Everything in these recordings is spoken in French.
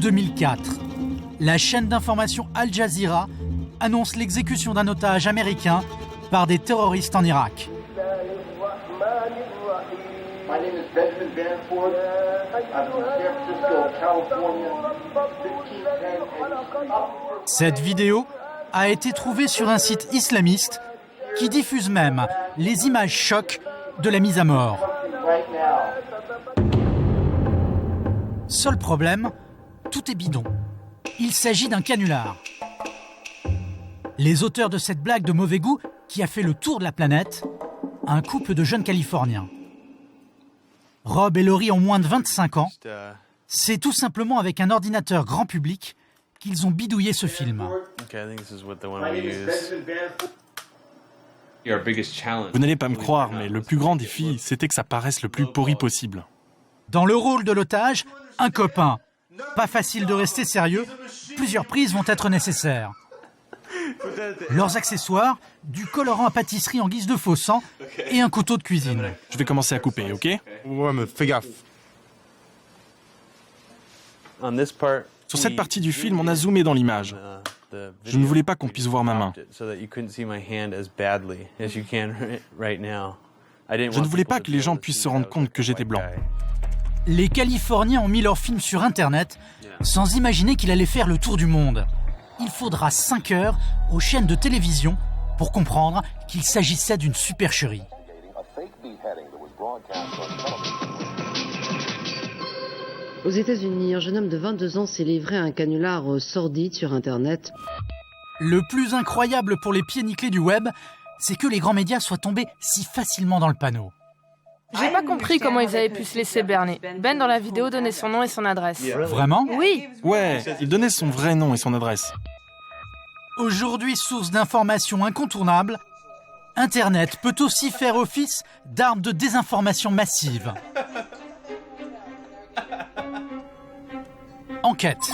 2004. La chaîne d'information Al Jazeera annonce l'exécution d'un otage américain par des terroristes en Irak. My name is Benjamin Vanford. I'm from San Francisco, California. 1510. Cette vidéo a été trouvée sur un site islamiste qui diffuse même les images chocs de la mise à mort. Right now. Seul problème, tout est bidon. Il s'agit d'un canular. Les auteurs de cette blague de mauvais goût qui a fait le tour de la planète, un couple de jeunes Californiens. Rob et Laurie ont moins de 25 ans. C'est tout simplement avec un ordinateur grand public qu'ils ont bidouillé ce film. Vous n'allez pas me croire, mais le plus grand défi, c'était que ça paraisse le plus pourri possible. Dans le rôle de l'otage, un copain. Pas facile de rester sérieux, plusieurs prises vont être nécessaires. Leurs accessoires, du colorant à pâtisserie en guise de faux sang et un couteau de cuisine. Je vais commencer à couper, ok? Ouais, mais fais gaffe. Sur cette partie du film, on a zoomé dans l'image. Je ne voulais pas qu'on puisse voir ma main. Je ne voulais pas que les gens puissent se rendre compte que j'étais blanc. Les Californiens ont mis leur film sur Internet sans imaginer qu'il allait faire le tour du monde. Il faudra 5 heures aux chaînes de télévision pour comprendre qu'il s'agissait d'une supercherie. Aux États-Unis, un jeune homme de 22 ans s'est livré à un canular sordide sur Internet. Le plus incroyable pour les pieds nickelés du web, c'est que les grands médias soient tombés si facilement dans le panneau. J'ai pas compris comment ils avaient pu se laisser berner. Ben, dans la vidéo, donnait son nom et son adresse. Vraiment ? Oui. Ouais, il donnait son vrai nom et son adresse. Aujourd'hui, source d'informations incontournable, Internet peut aussi faire office d'arme de désinformation massive. Enquête.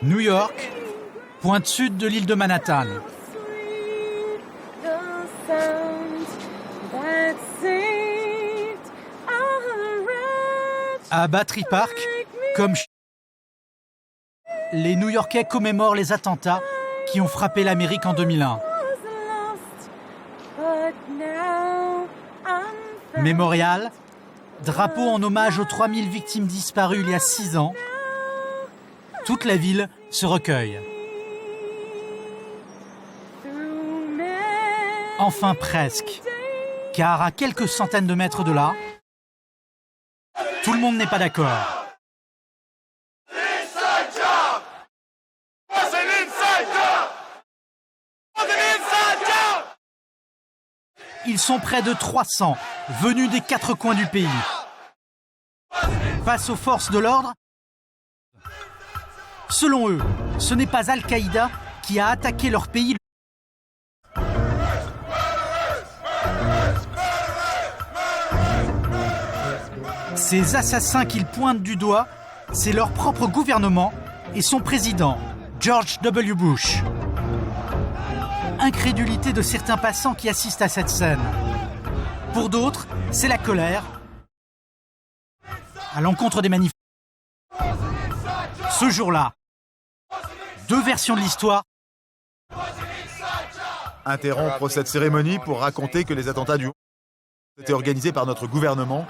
New York, pointe sud de l'île de Manhattan. À Battery Park, comme les New-Yorkais commémorent les attentats qui ont frappé l'Amérique en 2001. Mémorial, drapeau en hommage aux 3000 victimes disparues il y a 6 ans. Toute la ville se recueille. Enfin presque, car à quelques centaines de mètres de là, tout le monde n'est pas d'accord. Ils sont près de 300, venus des 4 coins du pays. Face aux forces de l'ordre, selon eux, ce n'est pas Al-Qaïda qui a attaqué leur pays. Ces assassins qu'ils pointent du doigt, c'est leur propre gouvernement et son président, George W. Bush. Incrédulité de certains passants qui assistent à cette scène. Pour d'autres, c'est la colère à l'encontre des manifestants. Ce jour-là, 2 versions de l'histoire. Interrompre cette cérémonie pour raconter que les attentats du 11 étaient organisés par notre gouvernement.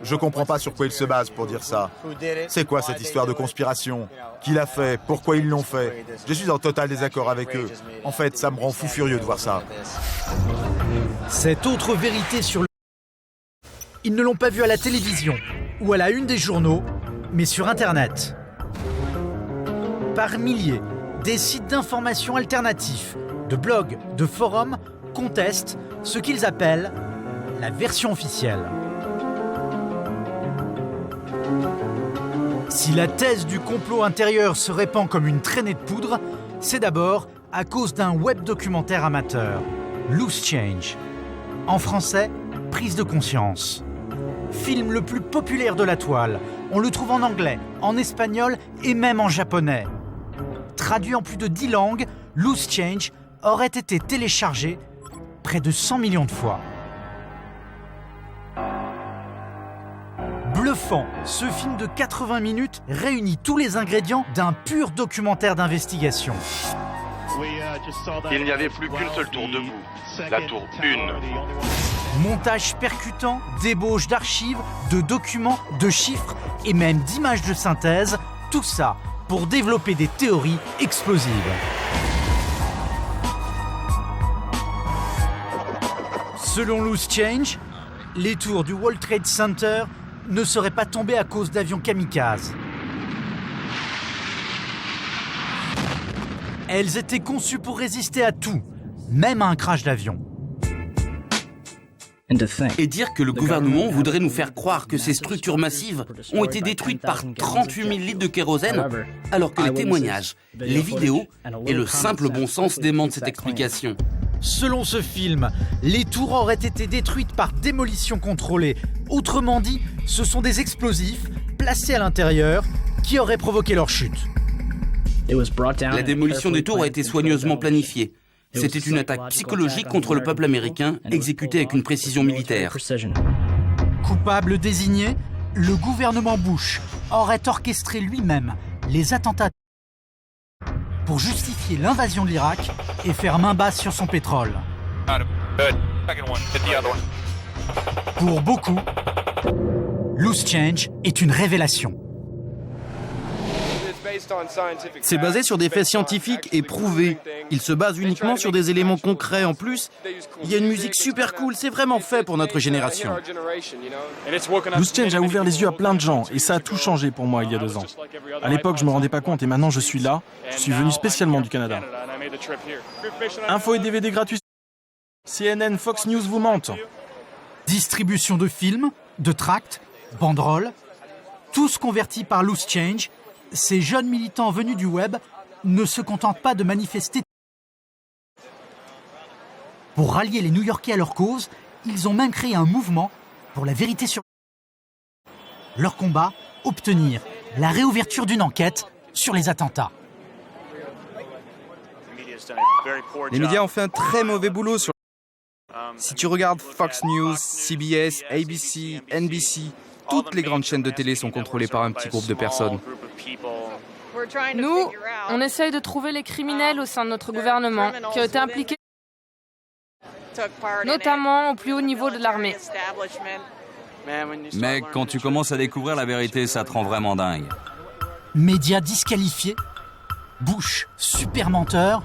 Je comprends pas sur quoi ils se basent pour dire ça. C'est quoi cette histoire de conspiration? Qui l'a fait? Pourquoi ils l'ont fait? Je suis en total désaccord avec eux. En fait, ça me rend fou furieux de voir ça. Cette autre vérité sur le... Ils ne l'ont pas vu à la télévision ou à la une des journaux, mais sur Internet. Par milliers, des sites d'information alternatifs, de blogs, de forums, contestent ce qu'ils appellent la version officielle. Si la thèse du complot intérieur se répand comme une traînée de poudre, c'est d'abord à cause d'un web documentaire amateur, Loose Change. En français, Prise de conscience. Film le plus populaire de la toile. On le trouve en anglais, en espagnol et même en japonais. traduit en plus de 10 langues, Loose Change aurait été téléchargé près de 100 millions de fois. Bluffant, ce film de 80 minutes réunit tous les ingrédients d'un pur documentaire d'investigation. Il n'y avait plus qu'une seule tour debout, la tour 1. Montage percutant, débauche d'archives, de documents, de chiffres et même d'images de synthèse, tout ça pour développer des théories explosives. Selon Loose Change, les tours du World Trade Center ne seraient pas tombées à cause d'avions kamikazes. Elles étaient conçues pour résister à tout, même à un crash d'avion. Et dire que le gouvernement voudrait nous faire croire que ces structures massives ont été détruites par 38 000 litres de kérosène, alors que les témoignages, les vidéos et le simple bon sens démentent cette explication. Selon ce film, les tours auraient été détruites par démolition contrôlée. Autrement dit, ce sont des explosifs placés à l'intérieur qui auraient provoqué leur chute. La démolition des tours a été soigneusement planifiée. C'était une attaque psychologique contre le peuple américain, exécutée avec une précision militaire. Coupable désigné, le gouvernement Bush aurait orchestré lui-même les attentats pour justifier l'invasion de l'Irak et faire main basse sur son pétrole. Pour beaucoup, Loose Change est une révélation. C'est basé sur des faits scientifiques et prouvés. Il se base uniquement sur des éléments concrets. En plus, il y a une musique super cool, c'est vraiment fait pour notre génération. Loose Change a ouvert les yeux à plein de gens et ça a tout changé pour moi il y a 2 ans. À l'époque, je me rendais pas compte et maintenant je suis là. Je suis venu spécialement du Canada. Infos et DVD gratuits. CNN, Fox News vous mentent. Distribution de films, de tracts, banderoles, tous convertis par Loose Change. Ces jeunes militants venus du web ne se contentent pas de manifester. Pour rallier les New-Yorkais à leur cause, ils ont même créé un mouvement pour la vérité sur... Leur combat, obtenir la réouverture d'une enquête sur les attentats. Les médias ont fait un très mauvais boulot sur... Si tu regardes Fox News, CBS, ABC, NBC, toutes les grandes chaînes de télé sont contrôlées par un petit groupe de personnes. Nous, on essaye de trouver les criminels au sein de notre gouvernement qui ont été impliqués, notamment au plus haut niveau de l'armée. Mec, quand tu commences à découvrir la vérité, ça te rend vraiment dingue. Médias disqualifiés, Bush super menteur,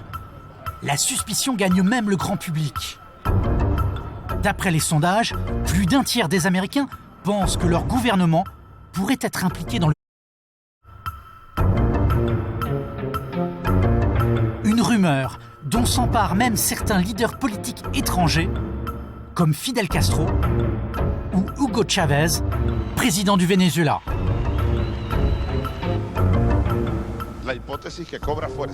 la suspicion gagne même le grand public. D'après les sondages, plus d'un tiers des Américains pensent que leur gouvernement pourrait être impliqué dans le... Une rumeur dont s'emparent même certains leaders politiques étrangers, comme Fidel Castro ou Hugo Chavez, président du Venezuela.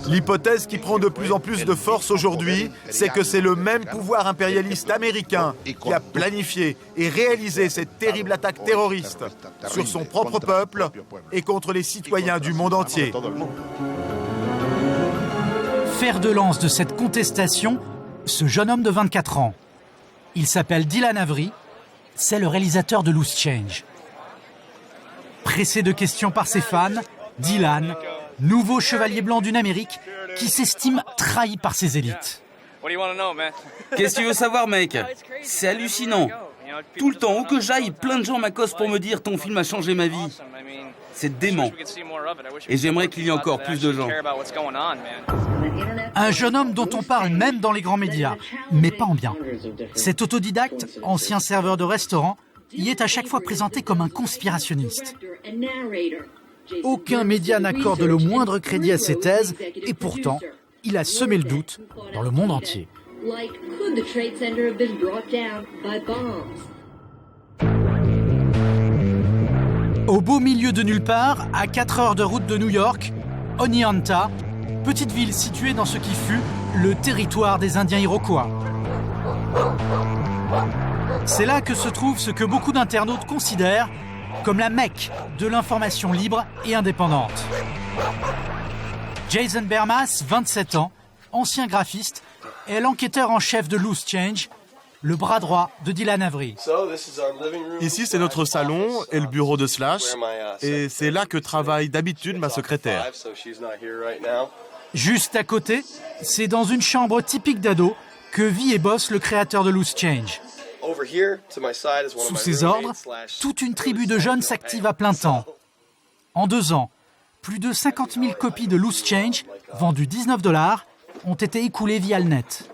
L'hypothèse qui prend de plus en plus de force aujourd'hui, c'est que c'est le même pouvoir impérialiste américain qui a planifié et réalisé cette terrible attaque terroriste sur son propre peuple et contre les citoyens du monde entier. Fer de lance de cette contestation, ce jeune homme de 24 ans. Il s'appelle Dylan Avery, c'est le réalisateur de Loose Change. Pressé de questions par ses fans, Dylan, nouveau chevalier blanc d'une Amérique qui s'estime trahi par ses élites. Qu'est-ce que tu veux savoir, mec? C'est hallucinant. Tout le temps, où que j'aille, plein de gens m'accostent pour me dire « ton film a changé ma vie ». C'est dément. Et j'aimerais qu'il y ait encore plus de gens. Un jeune homme dont on parle même dans les grands médias, mais pas en bien. Cet autodidacte, ancien serveur de restaurant, y est à chaque fois présenté comme un conspirationniste. Aucun média n'accorde le moindre crédit à ses thèses, et pourtant, il a semé le doute dans le monde entier. Au beau milieu de nulle part, à 4 heures de route de New York, Oneonta, petite ville située dans ce qui fut le territoire des Indiens Iroquois. C'est là que se trouve ce que beaucoup d'internautes considèrent comme la Mecque de l'information libre et indépendante. Jason Bermas, 27 ans, ancien graphiste, est l'enquêteur en chef de Loose Change, le bras droit de Dylan Avery. Ici, c'est notre salon et le bureau de Slash, et c'est là que travaille d'habitude ma secrétaire. Juste à côté, c'est dans une chambre typique d'ado que vit et bosse le créateur de Loose Change. Sous ses ordres, toute une tribu de jeunes s'active à plein temps. En 2 ans, plus de 50 000 copies de Loose Change, vendues $19, ont été écoulées via le net.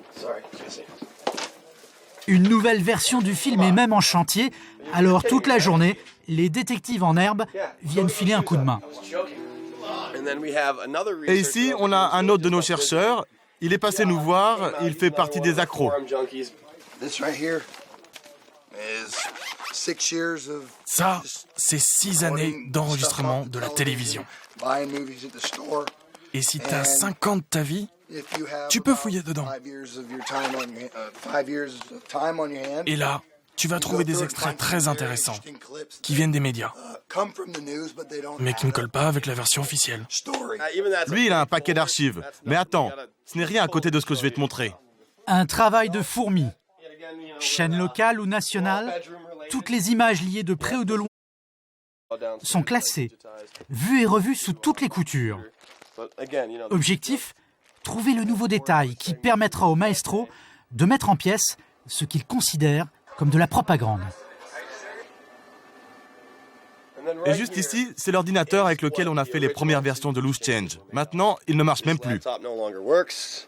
Une nouvelle version du film est même en chantier, alors toute la journée, les détectives en herbe viennent filer un coup de main. Et ici, on a un autre de nos chercheurs. Il est passé nous voir, il fait partie des accros. Ça, c'est 6 années d'enregistrement de la télévision. Et si t'as 5 ans de ta vie, tu peux fouiller dedans. Et là, tu vas trouver des extraits très intéressants qui viennent des médias, mais qui ne collent pas avec la version officielle. Lui, il a un paquet d'archives. Mais attends, ce n'est rien à côté de ce que je vais te montrer. Un travail de fourmi. Chaîne locale ou nationale, toutes les images liées de près ou de loin sont classées, vues et revues sous toutes les coutures. Objectif, trouver le nouveau détail qui permettra au maestro de mettre en pièces ce qu'il considère comme de la propagande. Et juste ici, c'est l'ordinateur avec lequel on a fait les premières versions de Loose Change. Maintenant, il ne marche même plus.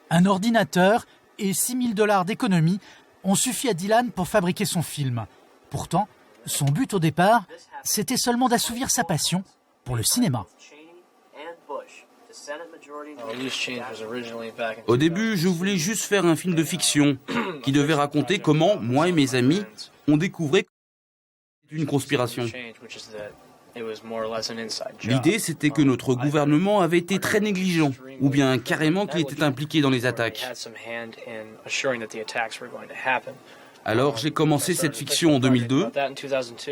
Un ordinateur et $6 000 d'économie ont suffi à Dylan pour fabriquer son film. Pourtant, son but au départ, c'était seulement d'assouvir sa passion pour le cinéma. Au début, je voulais juste faire un film de fiction qui devait raconter comment moi et mes amis ont découvert une conspiration. L'idée, c'était que notre gouvernement avait été très négligent, ou bien carrément qu'il était impliqué dans les attaques. Alors j'ai commencé cette fiction en 2002,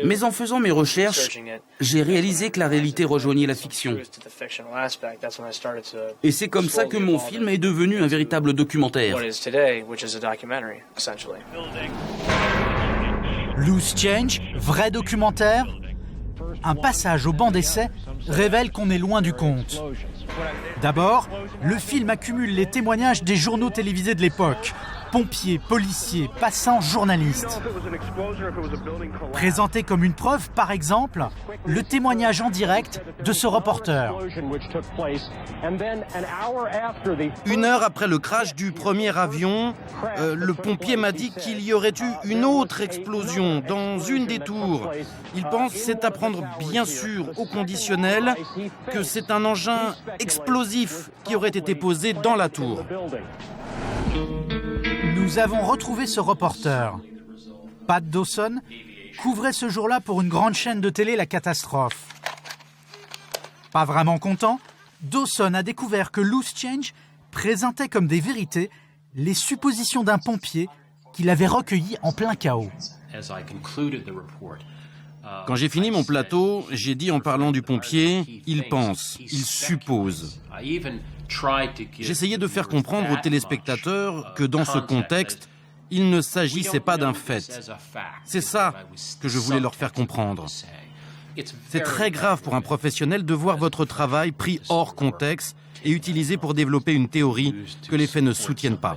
mais en faisant mes recherches, j'ai réalisé que la réalité rejoignait la fiction. Et c'est comme ça que mon film est devenu un véritable documentaire. Loose Change, vrai documentaire. Un passage au banc d'essai révèle qu'on est loin du compte. D'abord, le film accumule les témoignages des journaux télévisés de l'époque. Pompiers, policiers, passants, journalistes. Présenté comme une preuve, par exemple, le témoignage en direct de ce reporter. 1 heure après le crash du premier avion, le pompier m'a dit qu'il y aurait eu une autre explosion dans une des tours. Il pense, c'est à prendre bien sûr au conditionnel, que c'est un engin explosif qui aurait été posé dans la tour. Nous avons retrouvé ce reporter. Pat Dawson couvrait ce jour-là pour une grande chaîne de télé la catastrophe. Pas vraiment content, Dawson a découvert que Loose Change présentait comme des vérités les suppositions d'un pompier qu'il avait recueillies en plein chaos. Quand j'ai fini mon plateau, j'ai dit en parlant du pompier, il pense, il suppose. J'essayais de faire comprendre aux téléspectateurs que dans ce contexte, il ne s'agissait pas d'un fait. C'est ça que je voulais leur faire comprendre. C'est très grave pour un professionnel de voir votre travail pris hors contexte et utilisé pour développer une théorie que les faits ne soutiennent pas.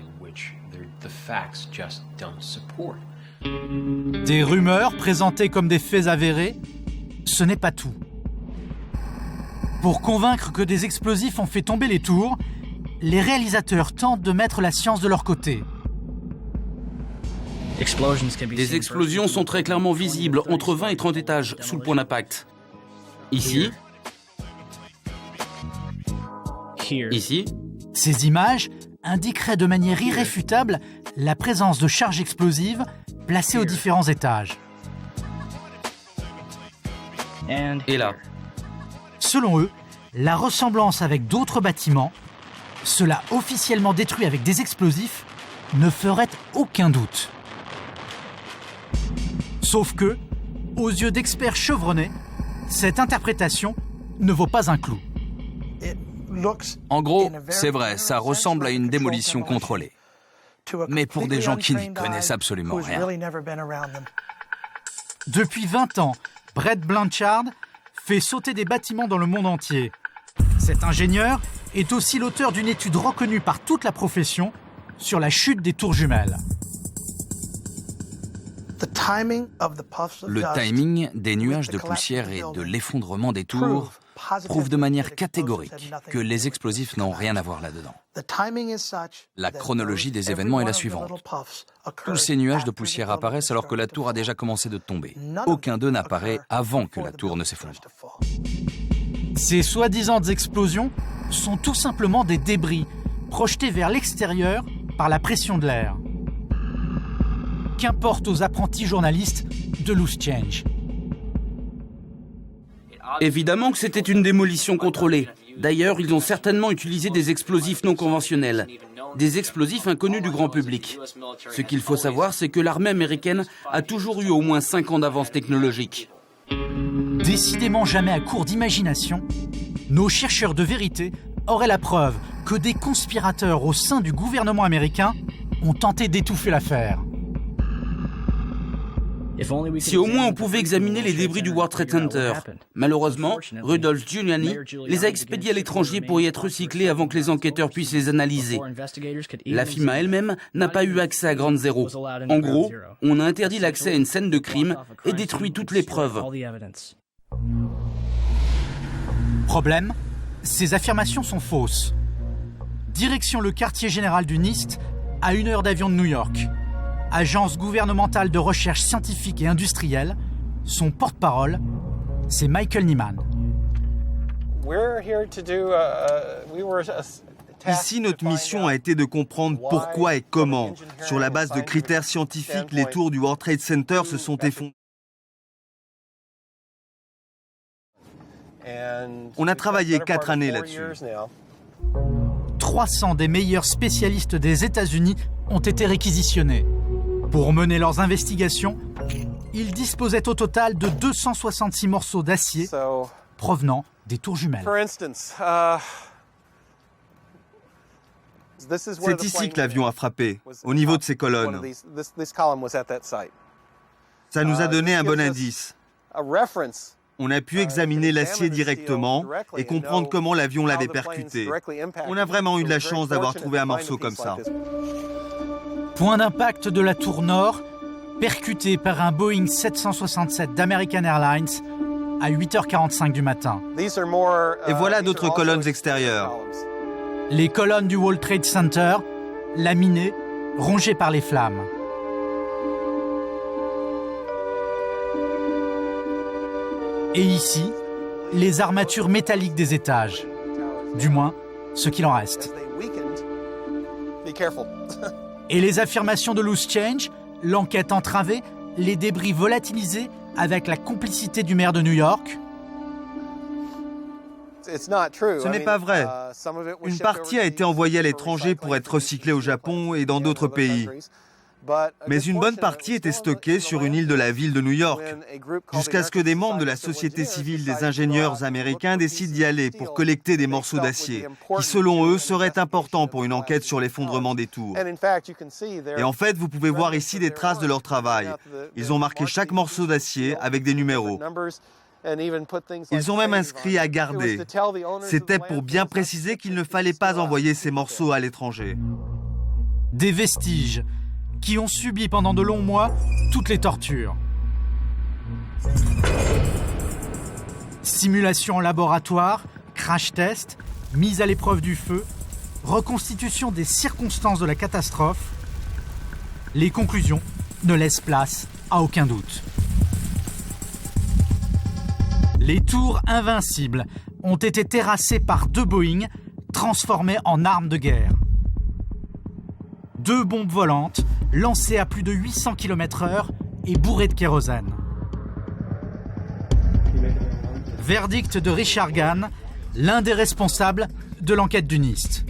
Des rumeurs présentées comme des faits avérés, ce n'est pas tout. Pour convaincre que des explosifs ont fait tomber les tours, les réalisateurs tentent de mettre la science de leur côté. Des explosions sont très clairement visibles entre 20 et 30 étages sous le point d'impact. Ici. Ici. Ces images indiqueraient de manière irréfutable la présence de charges explosives placées aux différents étages. Et là. Selon eux, la ressemblance avec d'autres bâtiments, cela officiellement détruit avec des explosifs, ne ferait aucun doute. Sauf que, aux yeux d'experts chevronnés, cette interprétation ne vaut pas un clou. En gros, c'est vrai, ça ressemble à une démolition contrôlée. Mais pour des gens qui n'y connaissent absolument rien. Depuis 20 ans, Brett Blanchard fait sauter des bâtiments dans le monde entier. Cet ingénieur est aussi l'auteur d'une étude reconnue par toute la profession sur la chute des tours jumelles. Le timing des nuages de poussière et de l'effondrement des tours prouve de manière catégorique que les explosifs n'ont rien à voir là-dedans. La chronologie des événements est la suivante. Tous ces nuages de poussière apparaissent alors que la tour a déjà commencé de tomber. Aucun d'eux n'apparaît avant que la tour ne s'effondre. Ces soi-disant explosions sont tout simplement des débris projetés vers l'extérieur par la pression de l'air. Qu'importe aux apprentis journalistes de Loose Change. Évidemment que c'était une démolition contrôlée. D'ailleurs, ils ont certainement utilisé des explosifs non conventionnels, des explosifs inconnus du grand public. Ce qu'il faut savoir, c'est que l'armée américaine a toujours eu au moins 5 ans d'avance technologique. Décidément jamais à court d'imagination, nos chercheurs de vérité auraient la preuve que des conspirateurs au sein du gouvernement américain ont tenté d'étouffer l'affaire. Si au moins on pouvait examiner les débris du World Trade Center. Malheureusement, Rudolph Giuliani les a expédiés à l'étranger pour y être recyclés avant que les enquêteurs puissent les analyser. La FIMA elle-même n'a pas eu accès à Ground Zero. En gros, on a interdit l'accès à une scène de crime et détruit toutes les preuves. Problème, ces affirmations sont fausses. Direction le quartier général du NIST, à 1 heure d'avion de New York. Agence gouvernementale de recherche scientifique et industrielle, son porte-parole, c'est Michael Nyman. Ici, notre mission a été de comprendre pourquoi et comment, sur la base de critères scientifiques, les tours du World Trade Center se sont effondrées. On a travaillé 4 années là-dessus. 300 des meilleurs spécialistes des États-Unis ont été réquisitionnés. Pour mener leurs investigations, ils disposaient au total de 266 morceaux d'acier provenant des tours jumelles. C'est ici que l'avion a frappé, au niveau de ces colonnes. Ça nous a donné un bon indice. On a pu examiner l'acier directement et comprendre comment l'avion l'avait percuté. On a vraiment eu de la chance d'avoir trouvé un morceau comme ça. Point d'impact de la tour nord, percuté par un Boeing 767 d'American Airlines à 8h45 du matin. Et voilà d'autres colonnes extérieures. Les colonnes du World Trade Center, laminées, rongées par les flammes. Et ici, les armatures métalliques des étages. Du moins, ce qu'il en reste. Et les affirmations de Loose Change, l'enquête entravée, les débris volatilisés avec la complicité du maire de New York. Ce n'est pas vrai. Une partie a été envoyée à l'étranger pour être recyclée au Japon et dans d'autres pays. Mais une bonne partie était stockée sur une île de la ville de New York, jusqu'à ce que des membres de la société civile des ingénieurs américains décident d'y aller pour collecter des morceaux d'acier, qui selon eux seraient importants pour une enquête sur l'effondrement des tours. Et en fait, vous pouvez voir ici des traces de leur travail. Ils ont marqué chaque morceau d'acier avec des numéros. Ils ont même inscrit à garder. C'était pour bien préciser qu'il ne fallait pas envoyer ces morceaux à l'étranger. Des vestiges qui ont subi pendant de longs mois toutes les tortures. Simulation en laboratoire, crash test, mise à l'épreuve du feu, reconstitution des circonstances de la catastrophe. Les conclusions ne laissent place à aucun doute. Les tours invincibles ont été terrassées par 2 Boeing transformées en armes de guerre. 2 bombes volantes lancées à plus de 800 km/h et bourrées de kérosène. Verdict de Richard Gahn, l'un des responsables de l'enquête du NIST.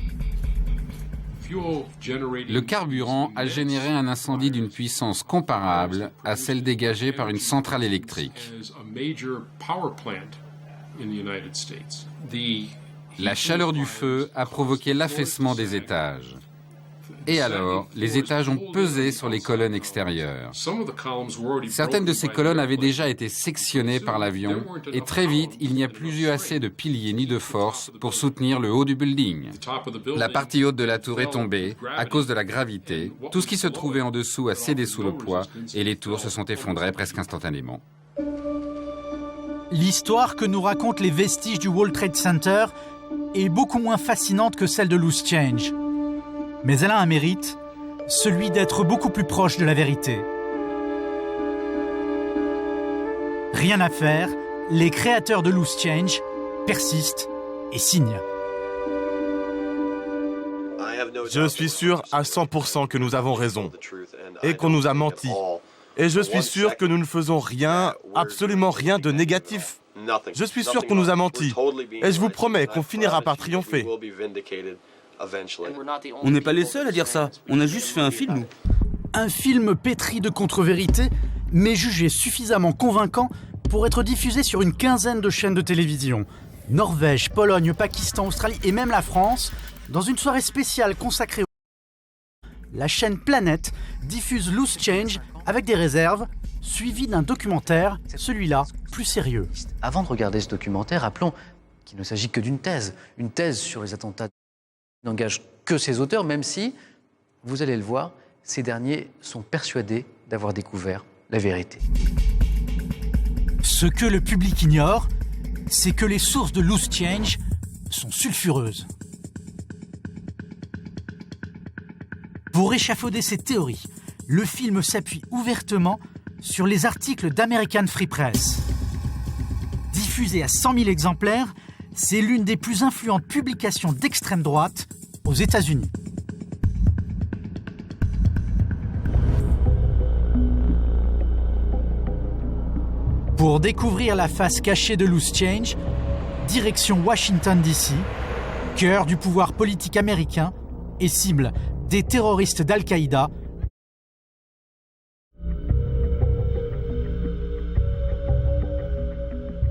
Le carburant a généré un incendie d'une puissance comparable à celle dégagée par une centrale électrique. La chaleur du feu a provoqué l'affaissement des étages. Et alors, les étages ont pesé sur les colonnes extérieures. Certaines de ces colonnes avaient déjà été sectionnées par l'avion, et très vite, il n'y a plus eu assez de piliers ni de force pour soutenir le haut du building. La partie haute de la tour est tombée à cause de la gravité. Tout ce qui se trouvait en dessous a cédé sous le poids, et les tours se sont effondrées presque instantanément. L'histoire que nous racontent les vestiges du World Trade Center est beaucoup moins fascinante que celle de Loose Change. Mais elle a un mérite, celui d'être beaucoup plus proche de la vérité. Rien à faire, les créateurs de Loose Change persistent et signent. Je suis sûr à 100% que nous avons raison et qu'on nous a menti. Et je suis sûr que nous ne faisons rien, absolument rien de négatif. Je suis sûr qu'on nous a menti. Et je vous promets qu'on finira par triompher. On n'est pas les seuls à dire ça. On a juste fait un film, nous. Un film pétri de contre-vérités, mais jugé suffisamment convaincant pour être diffusé sur une quinzaine de chaînes de télévision. Norvège, Pologne, Pakistan, Australie et même la France, dans une soirée spéciale consacrée la chaîne Planète diffuse Loose Change avec des réserves, suivi d'un documentaire, celui-là plus sérieux. Avant de regarder ce documentaire, rappelons qu'il ne s'agit que d'une thèse. Une thèse sur les attentats n'engage que ses auteurs, même si, vous allez le voir, ces derniers sont persuadés d'avoir découvert la vérité. Ce que le public ignore, c'est que les sources de Loose Change sont sulfureuses. Pour échafauder ces théories, le film s'appuie ouvertement sur les articles d'American Free Press. Diffusé à 100 000 exemplaires, c'est l'une des plus influentes publications d'extrême droite aux États-Unis. Pour découvrir la face cachée de Loose Change, direction Washington DC, cœur du pouvoir politique américain et cible des terroristes d'Al-Qaïda.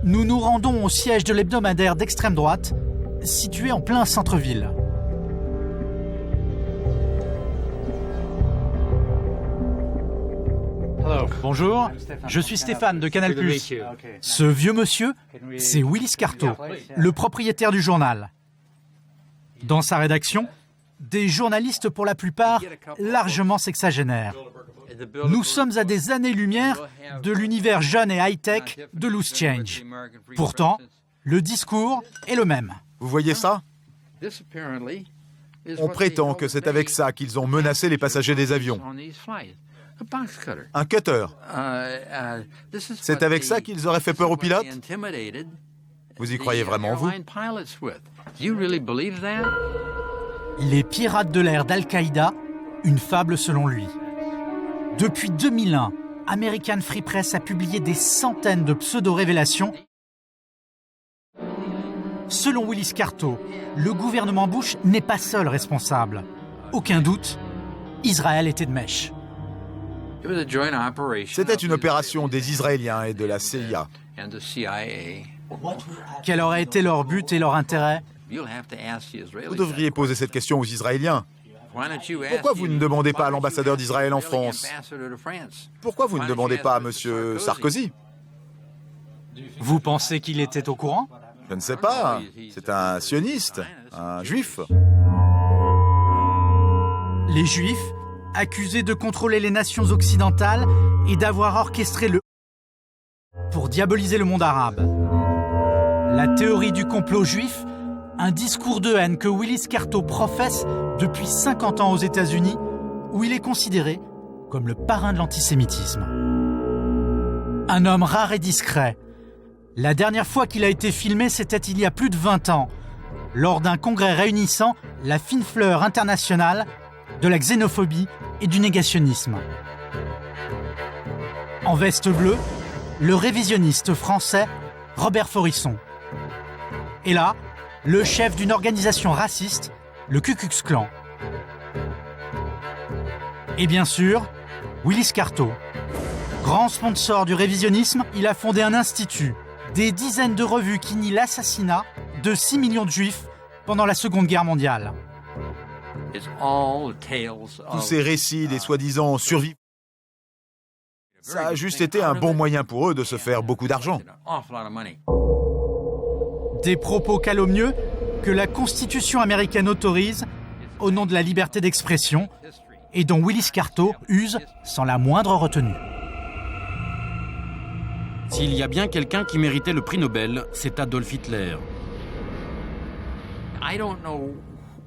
Nous nous rendons au siège de l'hebdomadaire d'extrême droite, situé en plein centre-ville. Bonjour, je suis Stéphane de Canal+. Ce vieux monsieur, c'est Willis Carto, le propriétaire du journal. Dans sa rédaction, des journalistes pour la plupart largement sexagénaires. Nous sommes à des années-lumière de l'univers jeune et high-tech de Loose Change. Pourtant, le discours est le même. Vous voyez ça ? On prétend que c'est avec ça qu'ils ont menacé les passagers des avions. Un cutter. C'est avec ça qu'ils auraient fait peur aux pilotes ? Vous y croyez vraiment, vous ? Les pirates de l'air d'Al-Qaïda, une fable selon lui. Depuis 2001, American Free Press a publié des centaines de pseudo-révélations. Selon Willis Carto, le gouvernement Bush n'est pas seul responsable. Aucun doute, Israël était de mèche. C'était une opération des Israéliens et de la CIA. Quel aurait été leur but et leur intérêt ? Vous devriez poser cette question aux Israéliens. Pourquoi vous ne demandez pas à l'ambassadeur d'Israël en France ? Pourquoi vous ne demandez pas à M. Sarkozy ? Vous pensez qu'il était au courant ? Je ne sais pas. C'est un sioniste, un juif. Les juifs, accusés de contrôler les nations occidentales et d'avoir orchestré le pour diaboliser le monde arabe. La théorie du complot juif, un discours de haine que Willis Carto professe depuis 50 ans aux États-Unis, où il est considéré comme le parrain de l'antisémitisme. Un homme rare et discret. La dernière fois qu'il a été filmé, c'était il y a plus de 20 ans, lors d'un congrès réunissant la fine fleur internationale de la xénophobie et du négationnisme. En veste bleue, le révisionniste français Robert Faurisson. Et là, le chef d'une organisation raciste, le Ku Klux Klan. Et bien sûr, Willis Carto. Grand sponsor du révisionnisme, il a fondé un institut, des dizaines de revues qui nient l'assassinat de 6 millions de juifs pendant la Seconde Guerre mondiale. Tous ces récits des soi-disant survivants, ça a juste été un bon moyen pour eux de se faire beaucoup d'argent. Des propos calomnieux que la Constitution américaine autorise au nom de la liberté d'expression et dont Willis Carto use sans la moindre retenue. S'il y a bien quelqu'un qui méritait le prix Nobel, c'est Adolf Hitler.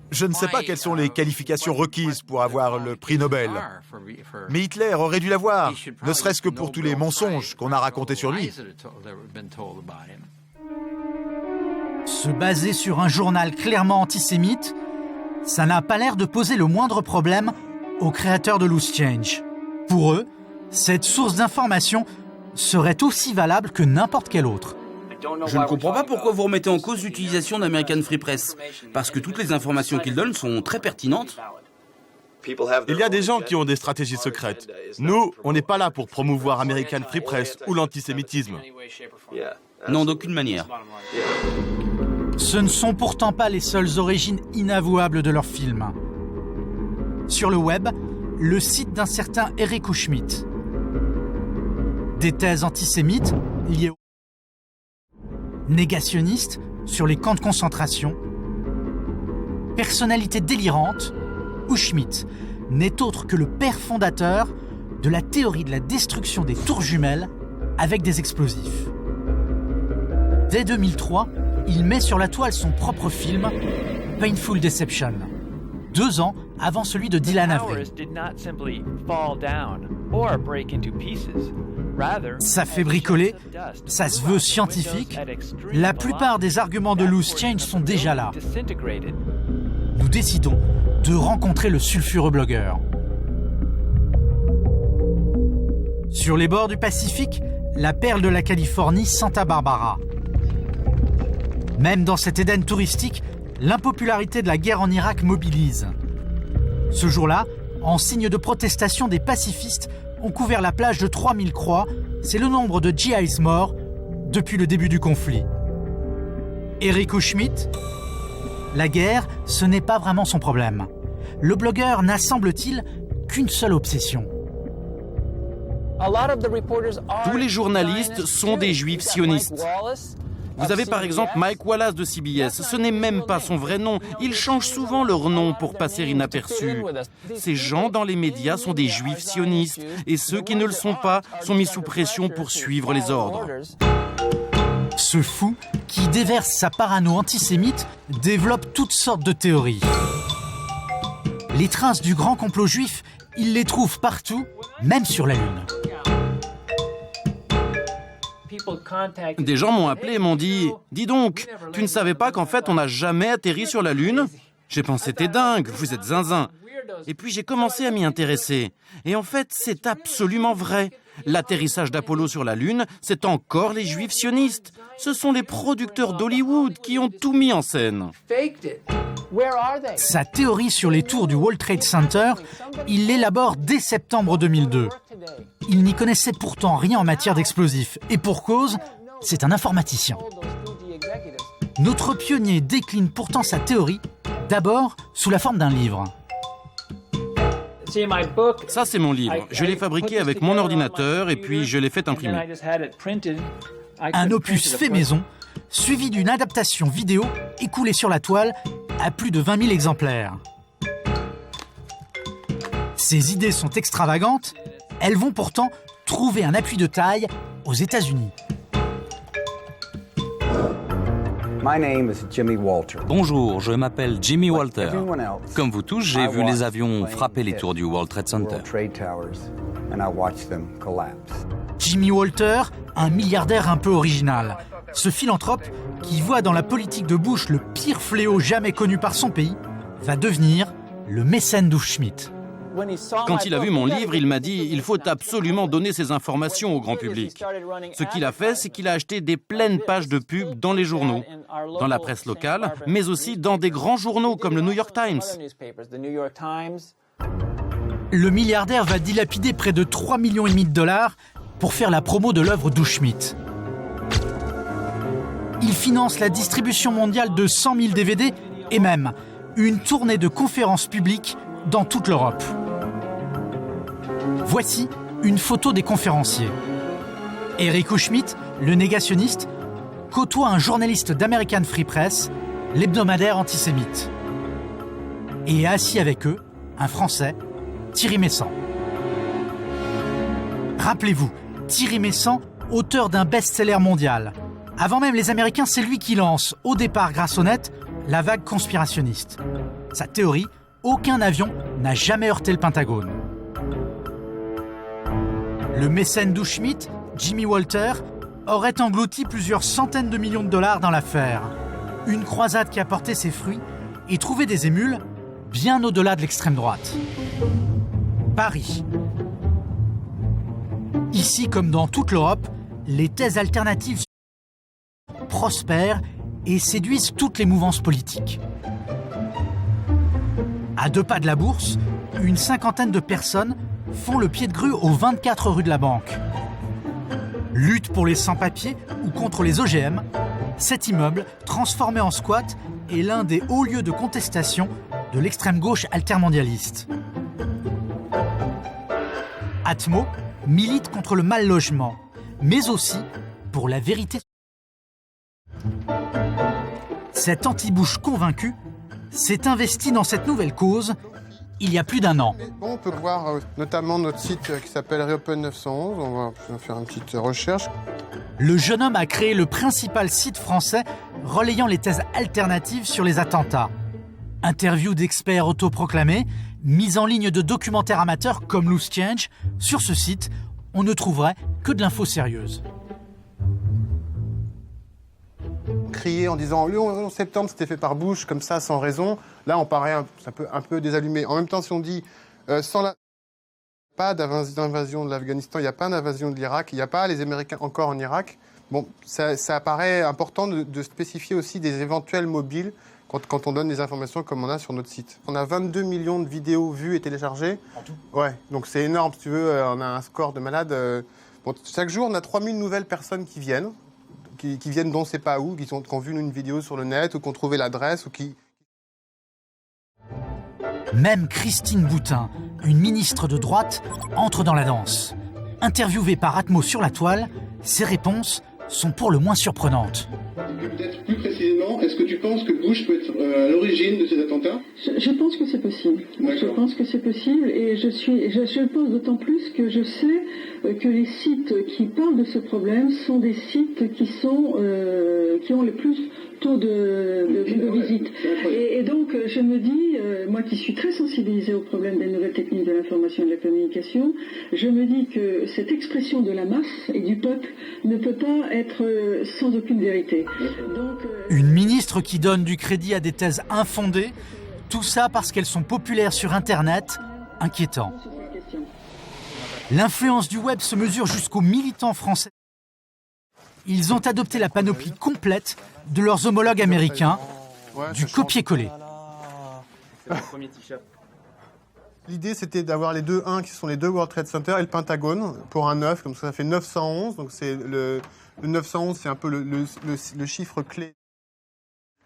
Je ne sais pas quelles sont les qualifications requises pour avoir le prix Nobel. Mais Hitler aurait dû l'avoir, ne serait-ce que pour tous les mensonges qu'on a racontés sur lui. Se baser sur un journal clairement antisémite, ça n'a pas l'air de poser le moindre problème aux créateurs de Loose Change. Pour eux, cette source d'information serait aussi valable que n'importe quelle autre. Je ne comprends pas pourquoi vous remettez en cause l'utilisation d'American Free Press, parce que toutes les informations qu'ils donnent sont très pertinentes. Il y a des gens qui ont des stratégies secrètes. Nous, on n'est pas là pour promouvoir American Free Press ou l'antisémitisme. Non, d'aucune manière. Ce ne sont pourtant pas les seules origines inavouables de leurs films. Sur le web, le site d'un certain Eric Schmidt. Des thèses antisémites liées aux négationnistes sur les camps de concentration. Personnalité délirante, Schmidt n'est autre que le père fondateur de la théorie de la destruction des tours jumelles avec des explosifs. Dès 2003, il met sur la toile son propre film, Painful Deception, 2 ans avant celui de Dylan Avery. Ça fait bricoler, ça se veut scientifique. La plupart des arguments de Loose Change sont déjà là. Nous décidons de rencontrer le sulfureux blogueur. Sur les bords du Pacifique, la perle de la Californie, Santa Barbara. Même dans cet Éden touristique, l'impopularité de la guerre en Irak mobilise. Ce jour-là, en signe de protestation, des pacifistes ont couvert la plage de 3000 croix. C'est le nombre de GIs morts depuis le début du conflit. Eric Schmidt, la guerre, ce n'est pas vraiment son problème. Le blogueur n'a, semble-t-il, qu'une seule obsession. Tous les journalistes sont des juifs sionistes. Vous avez par exemple Mike Wallace de CBS. Ce n'est même pas son vrai nom. Ils changent souvent leur nom pour passer inaperçus. Ces gens dans les médias sont des juifs sionistes. Et ceux qui ne le sont pas sont mis sous pression pour suivre les ordres. Ce fou, qui déverse sa parano antisémite, développe toutes sortes de théories. Les traces du grand complot juif, il les trouve partout, même sur la Lune. Des gens m'ont appelé et m'ont dit « Dis donc, tu ne savais pas qu'en fait on n'a jamais atterri sur la Lune ?» J'ai pensé « T'es dingue, vous êtes zinzin !» Et puis j'ai commencé à m'y intéresser. Et en fait, c'est absolument vrai. L'atterrissage d'Apollo sur la Lune, c'est encore les juifs sionistes. Ce sont les producteurs d'Hollywood qui ont tout mis en scène. Sa théorie sur les tours du World Trade Center, il l'élabore dès septembre 2002. Il n'y connaissait pourtant rien en matière d'explosifs. Et pour cause, c'est un informaticien. Notre pionnier décline pourtant sa théorie, d'abord sous la forme d'un livre. Ça, c'est mon livre. Je l'ai fabriqué avec mon ordinateur et puis je l'ai fait imprimer. Un opus fait maison, suivi d'une adaptation vidéo écoulée sur la toile à plus de 20 000 exemplaires. Ces idées sont extravagantes, elles vont pourtant trouver un appui de taille aux États-Unis. Bonjour, je m'appelle Jimmy Walter. Comme vous tous, j'ai vu les avions frapper les tours du World Trade Center. Jimmy Walter, un milliardaire un peu original. Ce philanthrope, qui voit dans la politique de Bush le pire fléau jamais connu par son pays, va devenir le mécène d'Schmidt. Quand il a vu mon livre, il m'a dit « Il faut absolument donner ces informations au grand public ». Ce qu'il a fait, c'est qu'il a acheté des pleines pages de pubs dans les journaux, dans la presse locale, mais aussi dans des grands journaux comme le New York Times. Le milliardaire va dilapider près de 3,5 millions de dollars pour faire la promo de l'œuvre d'Schmidt. Il finance la distribution mondiale de 100 000 DVD et même une tournée de conférences publiques dans toute l'Europe. Voici une photo des conférenciers. Erich Schmidt, le négationniste, côtoie un journaliste d'American Free Press, l'hebdomadaire antisémite. Et assis avec eux, un Français, Thierry Meyssan. Rappelez-vous, Thierry Meyssan, auteur d'un best-seller mondial. Avant même les Américains, c'est lui qui lance, au départ grâce au net, la vague conspirationniste. Sa théorie, aucun avion n'a jamais heurté le Pentagone. Le mécène d'Ou Schmidt, Jimmy Walter, aurait englouti plusieurs centaines de millions de dollars dans l'affaire. Une croisade qui a porté ses fruits et trouvé des émules bien au-delà de l'extrême droite. Paris. Ici, comme dans toute l'Europe, les thèses alternatives prospèrent et séduisent toutes les mouvances politiques. À 2 pas de la bourse, une cinquantaine de personnes font le pied de grue aux 24 rue de la Banque. Lutte pour les sans-papiers ou contre les OGM, cet immeuble, transformé en squat, est l'un des hauts lieux de contestation de l'extrême gauche altermondialiste. Atmo milite contre le mal logement, mais aussi pour la vérité. Cet anti-Bush convaincu s'est investi dans cette nouvelle cause il y a plus d'1 an. On peut voir notamment notre site qui s'appelle Reopen 911. On va faire une petite recherche. Le jeune homme a créé le principal site français relayant les thèses alternatives sur les attentats. Interviews d'experts autoproclamés, mise en ligne de documentaires amateurs comme Loose Change. Sur ce site, on ne trouverait que de l'info sérieuse. Crier en disant le 11 septembre c'était fait par Bush comme ça sans raison, là on paraît un peu désallumé. En même temps, si on dit pas d'invasion de l'Afghanistan, il n'y a pas d'invasion de l'Irak, il n'y a pas les Américains encore en Irak, bon, ça paraît important de spécifier aussi des éventuels mobiles quand on donne des informations comme on a sur notre site. On a 22 millions de vidéos vues et téléchargées. En tout ? Ouais, donc c'est énorme si tu veux, on a un score de malade. Bon, chaque jour on a 3000 nouvelles personnes qui viennent dont on ne sait pas où, qui ont vu une vidéo sur le net ou qui ont trouvé l'adresse ou qui... Même Christine Boutin, une ministre de droite, entre dans la danse. Interviewée par Atmo sur la toile, ses réponses sont pour le moins surprenantes. Peut-être plus précisément, est-ce que tu penses que Bush peut être à l'origine de ces attentats ? Je pense que c'est possible. Je pense que c'est possible et je le pense d'autant plus que je sais que les sites qui parlent de ce problème sont des sites qui ont le plus taux de visite. Et donc je me dis, moi qui suis très sensibilisée au problème des nouvelles techniques de l'information et de la communication, je me dis que cette expression de la masse et du peuple ne peut pas être sans aucune vérité. Donc, Une ministre qui donne du crédit à des thèses infondées, tout ça parce qu'elles sont populaires sur Internet, inquiétant. L'influence du web se mesure jusqu'aux militants français. Ils ont adopté la panoplie complète de leurs homologues américains, du copier-coller. C'est mon premier t-shirt. L'idée, c'était d'avoir les deux 1 qui sont les deux World Trade Center et le Pentagone pour un 9, comme ça fait 911. Donc c'est le 911, c'est un peu le chiffre clé.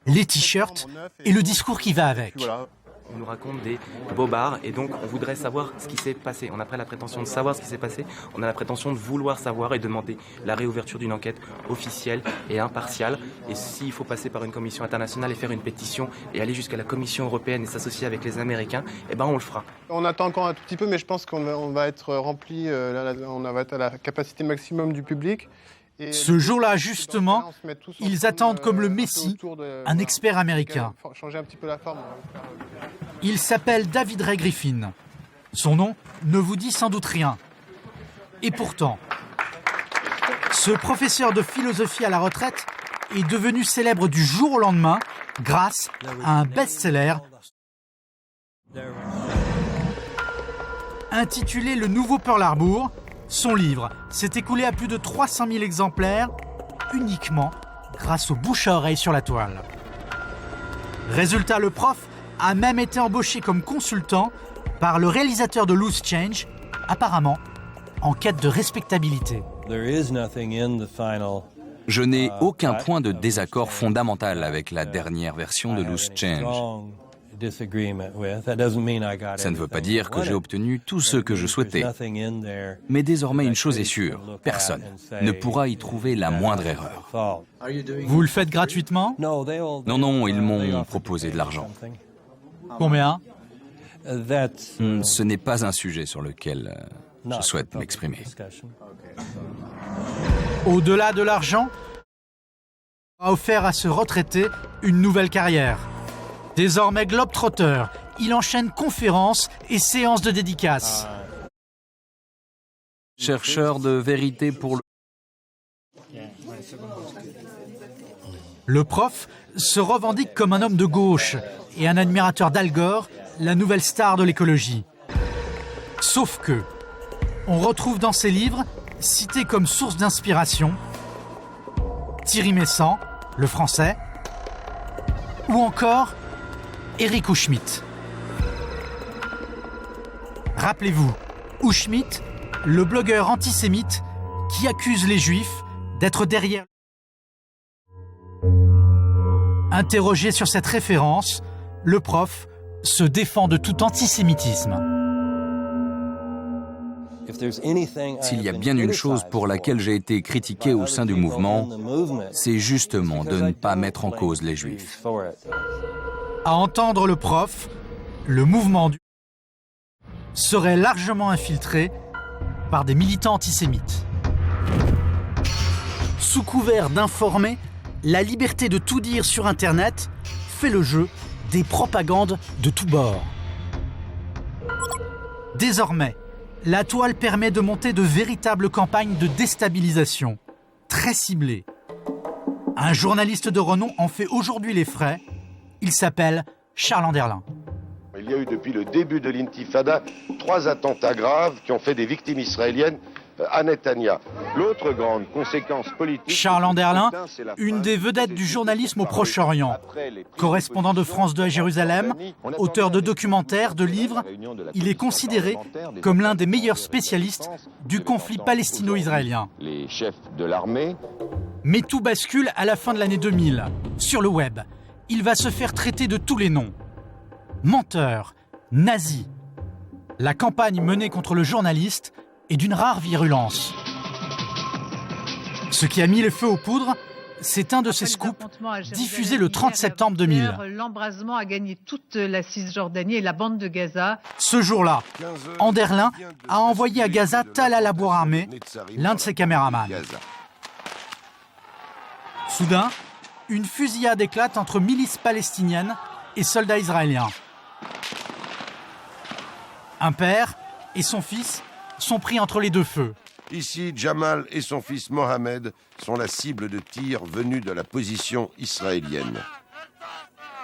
Les t-shirts et le discours qui va avec. Voilà. On nous raconte des bobards et donc on voudrait savoir ce qui s'est passé. On n'a pas la prétention de savoir ce qui s'est passé, on a la prétention de vouloir savoir et demander la réouverture d'une enquête officielle et impartiale. Et s'il faut passer par une commission internationale et faire une pétition et aller jusqu'à la Commission européenne et s'associer avec les Américains, eh ben on le fera. On attend encore un tout petit peu, mais je pense qu'on va être rempli, on va être à la capacité maximum du public. Et ce jour-là, justement, ils attendent comme le Messie un expert américain. Changer un petit peu la forme. Il s'appelle David Ray Griffin. Son nom ne vous dit sans doute rien. Et pourtant, ce professeur de philosophie à la retraite est devenu célèbre du jour au lendemain grâce à un best-seller intitulé Le Nouveau Pearl Harbor. Son livre s'est écoulé à plus de 300 000 exemplaires uniquement grâce au bouche à oreille sur la toile. Résultat, le prof a même été embauché comme consultant par le réalisateur de Loose Change, apparemment en quête de respectabilité. There is nothing in the final Je n'ai aucun point de désaccord fondamental avec la dernière version de Loose Change. Ça ne veut pas dire que j'ai obtenu tout ce que je souhaitais. Mais désormais, une chose est sûre, personne ne pourra y trouver la moindre erreur. Vous le faites gratuitement? Non, ils m'ont proposé de l'argent. Combien? Ce n'est pas un sujet sur lequel je souhaite m'exprimer. Au-delà de l'argent, a offert à ce retraité une nouvelle carrière. Désormais globe-trotter, il enchaîne conférences et séances de dédicaces. Chercheur de vérité pour Le prof se revendique comme un homme de gauche et un admirateur d'Al Gore, la nouvelle star de l'écologie. Sauf que, on retrouve dans ses livres, cités comme source d'inspiration, Thierry Messant, le français, ou encore Eric Houchemit. Rappelez-vous, Houchemit, le blogueur antisémite qui accuse les Juifs d'être derrière. Interrogé sur cette référence, le prof se défend de tout antisémitisme. S'il y a bien une chose pour laquelle j'ai été critiqué au sein du mouvement, c'est justement de ne pas mettre en cause les Juifs. À entendre le prof, le mouvement serait largement infiltré par des militants antisémites. Sous couvert d'informer, la liberté de tout dire sur Internet fait le jeu des propagandes de tous bords. Désormais, la toile permet de monter de véritables campagnes de déstabilisation, très ciblées. Un journaliste de renom en fait aujourd'hui les frais. Il s'appelle Charles Anderlin. Il y a eu depuis le début de l'intifada 3 attentats graves qui ont fait des victimes israéliennes à Netanya. L'autre grande conséquence politique... Charles Anderlin, une des vedettes du journalisme au Proche-Orient. Correspondant de France 2 à Jérusalem, auteur de documentaires, de livres, il est considéré comme l'un des meilleurs spécialistes du conflit palestino-israélien. Les chefs de l'armée... Mais tout bascule à la fin de l'année 2000. Sur le web, il va se faire traiter de tous les noms. Menteur, nazi. La campagne menée contre le journaliste est d'une rare virulence. Ce qui a mis le feu aux poudres, c'est un de ces scoops diffusé le 30 septembre 2000. L'embrasement a gagné toute la Cisjordanie et la bande de Gaza. Ce jour-là, Anderlin a envoyé à Gaza Talal Abouarmeh, l'un de ses caméramans. Soudain, une fusillade éclate entre milices palestiniennes et soldats israéliens. Un père et son fils sont pris entre les deux feux. Ici, Jamal et son fils Mohamed sont la cible de tirs venus de la position israélienne.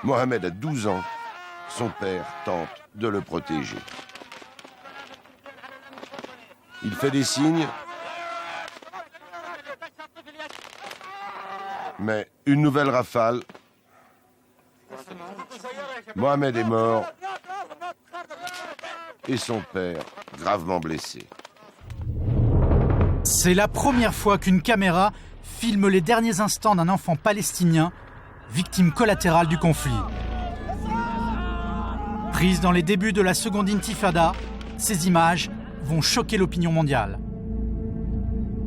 Mohamed a 12 ans. Son père tente de le protéger. Il fait des signes, mais une nouvelle rafale. Mohamed est mort et son père gravement blessé. C'est la première fois qu'une caméra filme les derniers instants d'un enfant palestinien, victime collatérale du conflit. Prises dans les débuts de la seconde intifada, ces images vont choquer l'opinion mondiale.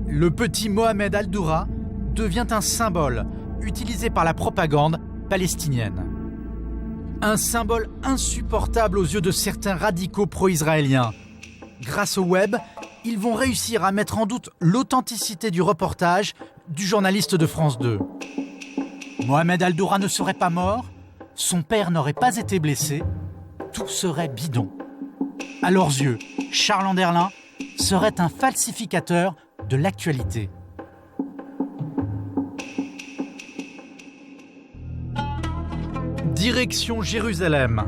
Le petit Mohamed Al-Doura devient un symbole utilisé par la propagande palestinienne. Un symbole insupportable aux yeux de certains radicaux pro-israéliens. Grâce au web, ils vont réussir à mettre en doute l'authenticité du reportage du journaliste de France 2. Mohamed Al-Doura ne serait pas mort, son père n'aurait pas été blessé, tout serait bidon. À leurs yeux, Charles Anderlin serait un falsificateur de l'actualité. Direction Jérusalem.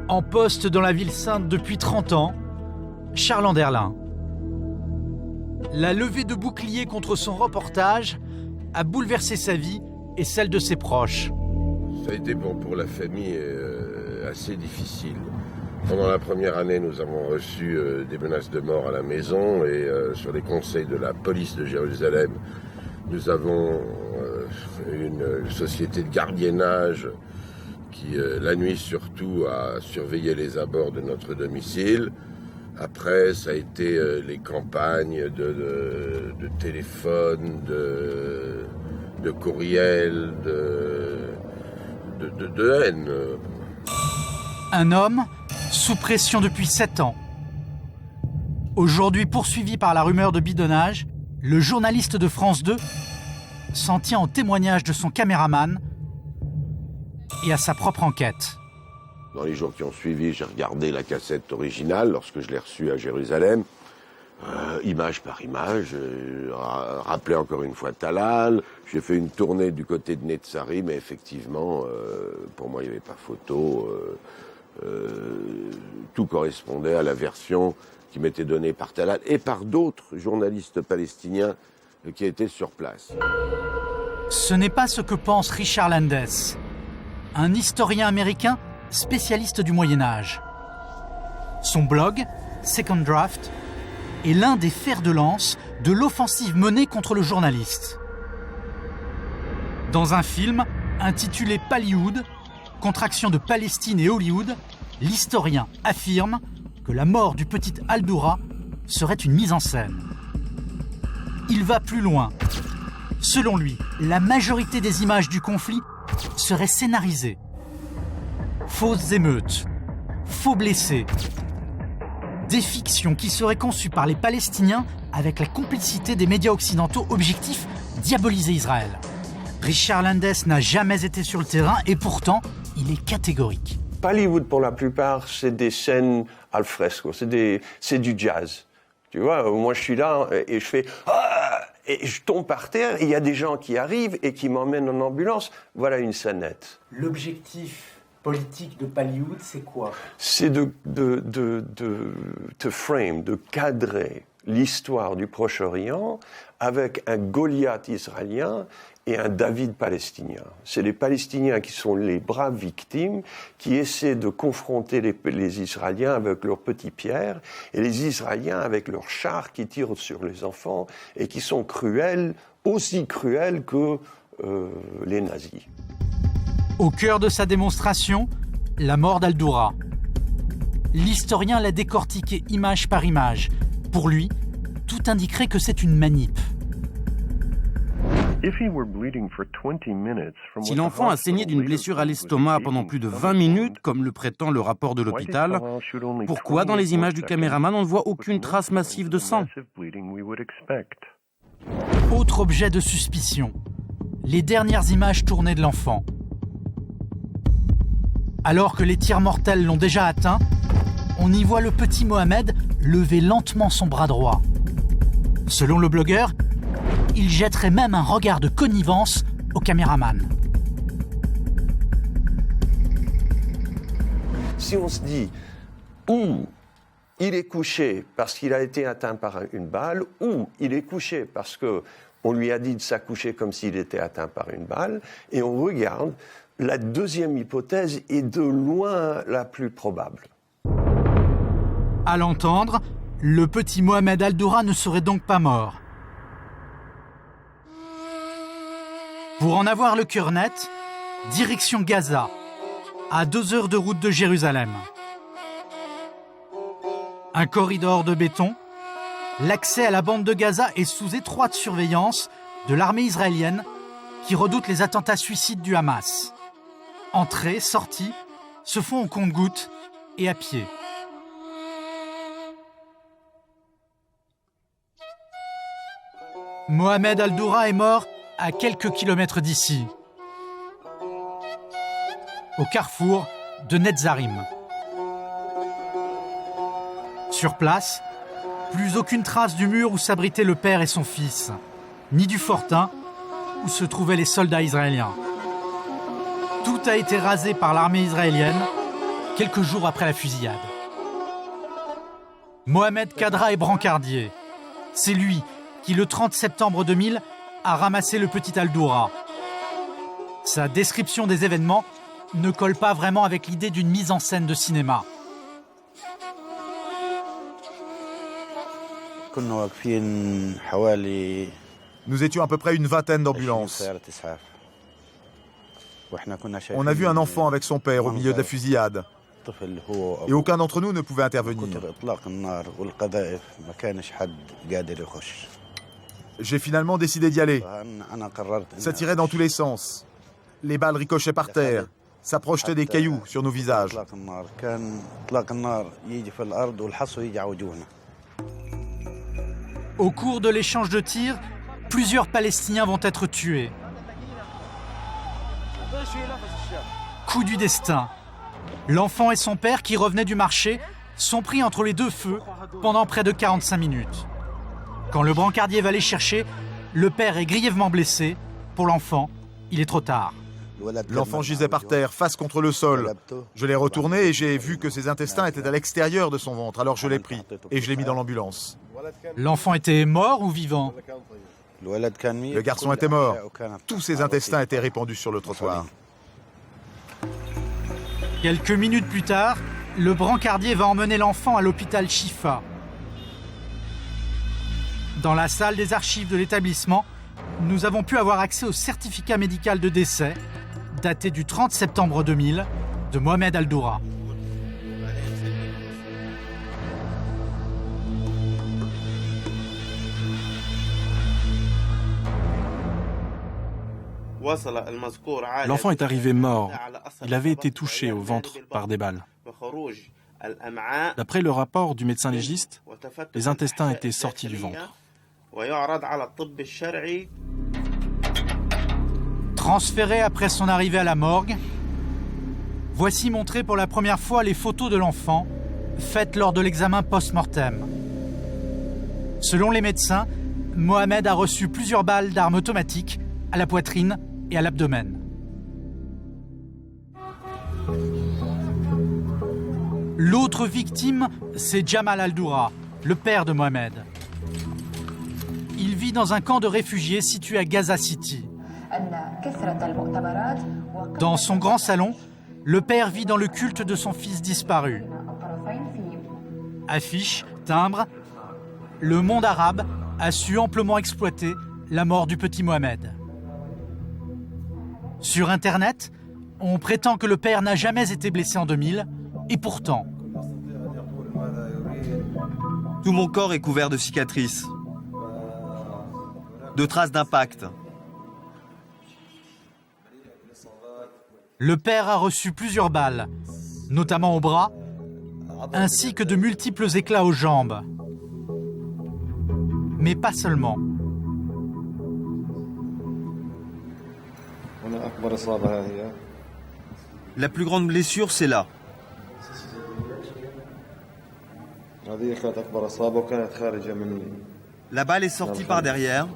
En poste dans la ville sainte depuis 30 ans, Charles Anderlin. La levée de bouclier contre son reportage a bouleversé sa vie et celle de ses proches. Ça a été pour la famille assez difficile. Pendant la première année, nous avons reçu des menaces de mort à la maison et sur les conseils de la police de Jérusalem, nous avons une société de gardiennage qui, la nuit surtout, a surveillé les abords de notre domicile. Après, ça a été les campagnes de téléphone, de courriel, de haine. Un homme sous pression depuis 7 ans. Aujourd'hui poursuivi par la rumeur de bidonnage, le journaliste de France 2 s'en tient au témoignage de son caméraman et à sa propre enquête. Dans les jours qui ont suivi, j'ai regardé la cassette originale lorsque je l'ai reçue à Jérusalem, image par image, rappelé encore une fois Talal. J'ai fait une tournée du côté de Netzarim, mais effectivement, pour moi, il n'y avait pas photo. Tout correspondait à la version qui m'était donnée par Talal et par d'autres journalistes palestiniens qui étaient sur place. Ce n'est pas ce que pense Richard Landes, un historien américain spécialiste du Moyen-Âge. Son blog, Second Draft, est l'un des fers de lance de l'offensive menée contre le journaliste. Dans un film intitulé Pallywood, contraction de Palestine et Hollywood, l'historien affirme que la mort du petit Al-Doura serait une mise en scène. Il va plus loin. Selon lui, la majorité des images du conflit seraient scénarisées. Fausses émeutes, faux blessés, des fictions qui seraient conçues par les Palestiniens avec la complicité des médias occidentaux objectifs diaboliser Israël. Richard Landes n'a jamais été sur le terrain et pourtant, il est catégorique. Pallywood, pour la plupart, c'est des scènes al fresco, c'est du jazz. Tu vois, moi je suis là et je fais ah, et je tombe par terre et il y a des gens qui arrivent et qui m'emmènent en ambulance. Voilà une scénette. L'objectif politique de Pallywood, c'est quoi? C'est de frame, de cadrer l'histoire du Proche-Orient avec un Goliath israélien et un David palestinien. C'est les Palestiniens qui sont les braves victimes, qui essaient de confronter les Israéliens avec leurs petits pierres, et les Israéliens avec leurs chars qui tirent sur les enfants et qui sont cruels, aussi cruels que les nazis. Au cœur de sa démonstration, la mort d'Al-Doura. L'historien l'a décortiqué image par image. Pour lui, tout indiquerait que c'est une manip. Si l'enfant a saigné d'une blessure à l'estomac pendant plus de 20 minutes, comme le prétend le rapport de l'hôpital, pourquoi dans les images du caméraman on ne voit aucune trace massive de sang? Autre objet de suspicion, les dernières images tournées de l'enfant. Alors que les tirs mortels l'ont déjà atteint, on y voit le petit Mohamed lever lentement son bras droit. Selon le blogueur, il jetterait même un regard de connivence au caméraman. Si on se dit, ou il est couché parce qu'il a été atteint par une balle, ou il est couché parce qu'on lui a dit de s'accoucher comme s'il était atteint par une balle, et on regarde, la deuxième hypothèse est de loin la plus probable. À l'entendre, le petit Mohamed Al-Doura ne serait donc pas mort. Pour en avoir le cœur net, direction Gaza, à 2 heures de route de Jérusalem. Un corridor de béton, l'accès à la bande de Gaza est sous étroite surveillance de l'armée israélienne qui redoute les attentats suicides du Hamas. Entrées, sorties se font au compte-gouttes et à pied. Mohamed Al-Doura est mort à quelques kilomètres d'ici, au carrefour de Netzarim. Sur place, plus aucune trace du mur où s'abritaient le père et son fils, ni du fortin où se trouvaient les soldats israéliens. Tout a été rasé par l'armée israélienne quelques jours après la fusillade. Mohamed Kadra est brancardier. C'est lui qui, le 30 septembre 2000, a ramassé le petit Al-Doura. Sa description des événements ne colle pas vraiment avec l'idée d'une mise en scène de cinéma. Nous étions à peu près une vingtaine d'ambulances. On a vu un enfant avec son père au milieu de la fusillade. Et aucun d'entre nous ne pouvait intervenir. J'ai finalement décidé d'y aller. Ça tirait dans tous les sens. Les balles ricochaient par terre. Ça projetait des cailloux sur nos visages. Au cours de l'échange de tirs, plusieurs Palestiniens vont être tués. Coup du destin. L'enfant et son père, qui revenaient du marché, sont pris entre les deux feux pendant près de 45 minutes. Quand le brancardier va les chercher, le père est grièvement blessé. Pour l'enfant, il est trop tard. L'enfant gisait par terre, face contre le sol. Je l'ai retourné et j'ai vu que ses intestins étaient à l'extérieur de son ventre. Alors je l'ai pris et je l'ai mis dans l'ambulance. L'enfant était mort ou vivant? Le garçon était mort. Tous ses intestins étaient répandus sur le trottoir. Quelques minutes plus tard, le brancardier va emmener l'enfant à l'hôpital Shifa. Dans la salle des archives de l'établissement, nous avons pu avoir accès au certificat médical de décès, daté du 30 septembre 2000, de Mohamed Al-Doura. L'enfant est arrivé mort. Il avait été touché au ventre par des balles. D'après le rapport du médecin légiste, les intestins étaient sortis du ventre. Transféré après son arrivée à la morgue, voici montrées pour la première fois les photos de l'enfant faites lors de l'examen post-mortem. Selon les médecins, Mohamed a reçu plusieurs balles d'armes automatiques à la poitrine et à l'abdomen. L'autre victime, c'est Jamal Al-Doura, le père de Mohamed. Il vit dans un camp de réfugiés situé à Gaza City. Dans son grand salon, le père vit dans le culte de son fils disparu. Affiches, timbres, le monde arabe a su amplement exploiter la mort du petit Mohamed. Sur Internet, on prétend que le père n'a jamais été blessé en 2000, et pourtant... Tout mon corps est couvert de cicatrices, de traces d'impact. Le père a reçu plusieurs balles, notamment au bras, ainsi que de multiples éclats aux jambes. Mais pas seulement. La plus grande blessure, c'est là. La balle est sortie par derrière.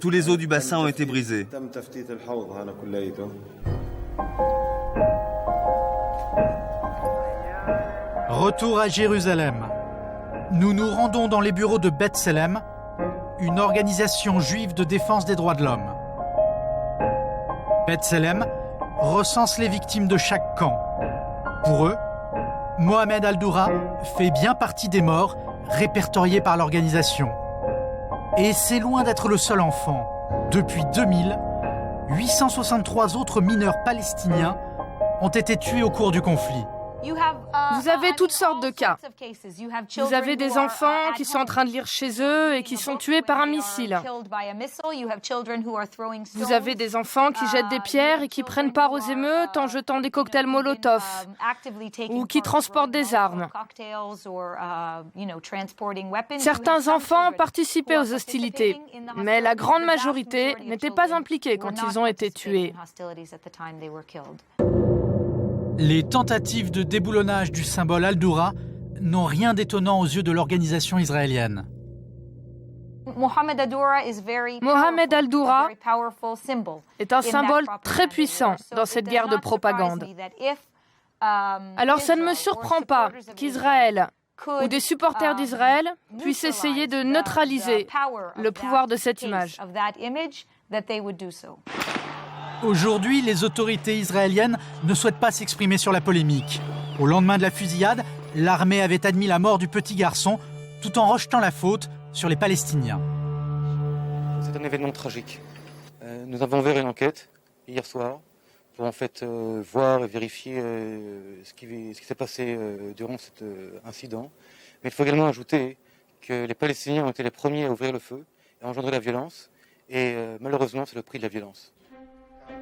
Tous les os du bassin ont été brisés. Retour à Jérusalem. Nous nous rendons dans les bureaux de B'Tselem, une organisation juive de défense des droits de l'homme. B'Tselem recense les victimes de chaque camp. Pour eux, Mohamed Al-Doura fait bien partie des morts répertoriés par l'organisation. Et c'est loin d'être le seul enfant. Depuis 2000, 863 autres mineurs palestiniens ont été tués au cours du conflit. Vous avez toutes sortes de cas. Vous avez des enfants qui sont en train de lire chez eux et qui sont tués par un missile. Vous avez des enfants qui jettent des pierres et qui prennent part aux émeutes en jetant des cocktails Molotov ou qui transportent des armes. Certains enfants participaient aux hostilités, mais la grande majorité n'était pas impliquée quand ils ont été tués. Les tentatives de déboulonnage du symbole Al-Doura n'ont rien d'étonnant aux yeux de l'organisation israélienne. Mohamed Al-Doura est un symbole très puissant dans cette guerre de propagande. Alors ça ne me surprend pas qu'Israël ou des supporters d'Israël puissent essayer de neutraliser le pouvoir de cette image. Aujourd'hui, les autorités israéliennes ne souhaitent pas s'exprimer sur la polémique. Au lendemain de la fusillade, l'armée avait admis la mort du petit garçon, tout en rejetant la faute sur les Palestiniens. C'est un événement tragique. Nous avons ouvert une enquête hier soir pour en fait voir et vérifier ce qui s'est passé durant cet incident. Mais il faut également ajouter que les Palestiniens ont été les premiers à ouvrir le feu et à engendrer la violence. Et malheureusement, c'est le prix de la violence.